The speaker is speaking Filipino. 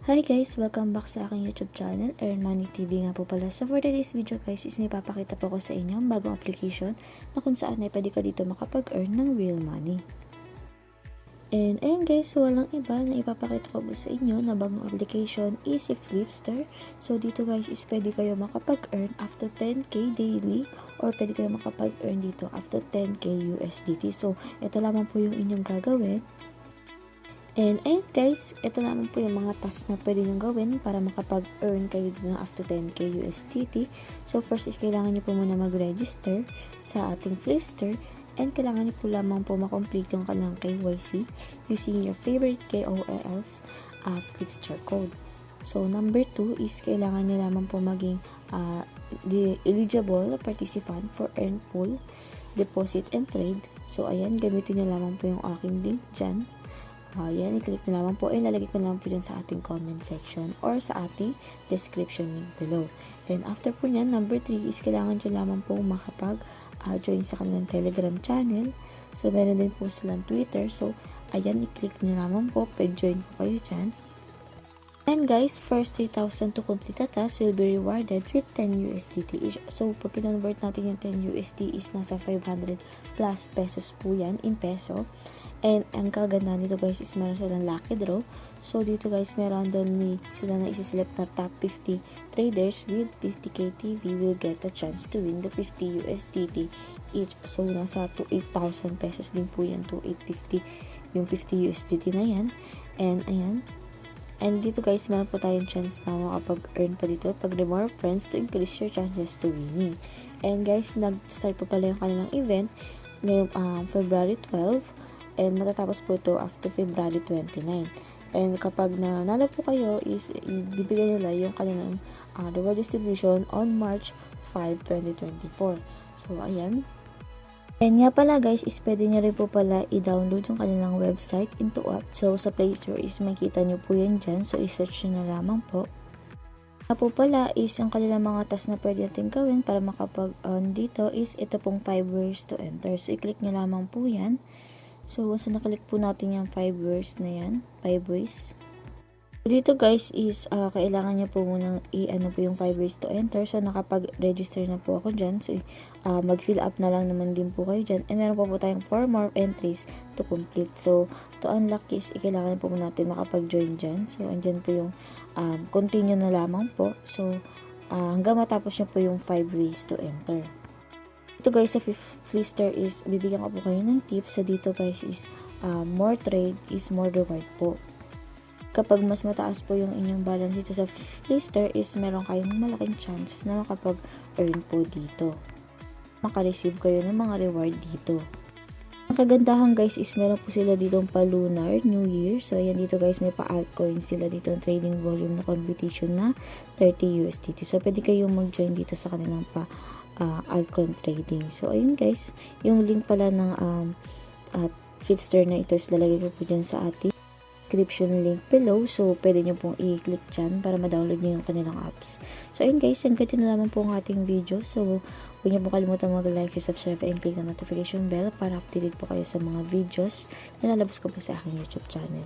Hi guys! Welcome back sa aking YouTube channel, Earn Money TV nga po pala. So for today's video guys is may papakita po ko sa inyo ang bagong application na kung saan ay pwede ka dito makapag-earn ng real money. And ayun guys, so walang iba na ipapakita ko po sa inyo na bagong application is si Flipster. So dito guys is pwede kayo makapag-earn after 10k daily or pwede kayo makapag-earn dito after 10k USDT. So ito lamang po yung inyong gagawin. And ayun guys, ito naman po yung mga tasks na pwede nyo gawin para makapag-earn kayo din after 10k USDT. So first is kailangan nyo po muna mag-register sa ating Flipster and kailangan nyo po lamang po makomplete yung kanilang KYC using your favorite KOL's Flipster code. So number 2 is kailangan nyo lamang po maging eligible participant for earn pool, deposit and trade. So ayan, gamitin nyo lamang po yung aking link dyan. Yan, i-click na lamang po. Ilalagay ko naman po dyan sa ating comment section or sa ating description link below. And after po nyan, number 3 is kailangan nyo lamang po makapag-join sa kanilang Telegram channel. So, meron din po silang Twitter. So, ayan, i-click nyo lamang po. Pag-join po kayo dyan. And guys, first 3,000 to complete the task will be rewarded with 10 USDT each. So, pag kinonvert natin yung 10 USD is nasa 500 plus pesos po yan in peso. And ang kaganda nito guys is meron silang lucky draw. So dito guys meron doon sila na isi-select na top 50 traders with 50k TV will get a chance to win the 50 USDT each. So nasa 8,000 pesos din po yan, 2,850 yung 50 USDT na yan. And ayan. And dito guys meron po tayong chance na makapag-earn pa dito pag reward friends to increase your chances to winning. And guys, nag-start po pala yung kanilang event ngayong February 12. And matatapos po ito after February 29. And kapag nanalo po kayo is bibigyan nila yung kanilang reward distribution on March 5, 2024. So, ayan. And nga pala guys, is pwede nyo rin po pala i-download yung kanilang website into app. So, sa Play Store is makita nyo po yan dyan. So, i-search nyo na lamang po. Nga po pala is ang kanilang mga tasks na pwede natin gawin para makapag-on dito is ito pong 5 ways to enter. So, i-click nyo lamang po yan. So, once nakalik po natin yung 5 words na yan, 5 ways. Dito guys is, kailangan nyo po muna i-ano po yung 5 ways to enter. So, nakapag-register na po ako dyan. So, mag-fill up na lang naman din po kayo dyan. And meron po tayong 4 more entries to complete. So, to unlock is, kailangan po muna natin makapag-join dyan. So, andyan po yung continue na lamang po. So, hanggang matapos nyo po yung 5 ways to enter. Ito guys sa Flipster is bibigyan ko po kayo ng tips. So dito guys is more trade is more reward po. Kapag mas mataas po yung inyong balance dito sa Flipster is meron kayong malaking chance na makapag-earn po dito. Maka-receive kayo ng mga reward dito. Ang kagandahan guys is meron po sila ditong pa-lunar New Year. So ayan dito guys may pa-altcoin sila dito ng trading volume na competition na 30 USDT. So pwede kayong mag-join dito sa kanilang altcoin trading. So ayun guys, yung link pala ng Flipster na ito is lalagay ko po dyan sa ating description link below. So pwede nyo pong i-click dyan para ma-download nyo yung kanilang apps. So ayun guys, hanggang dito na naman po ang ating video. So huwag nyo po kalimutan mag-like, subscribe, and click ang notification bell para updated po kayo sa mga videos na lalabas ko po sa aking YouTube channel.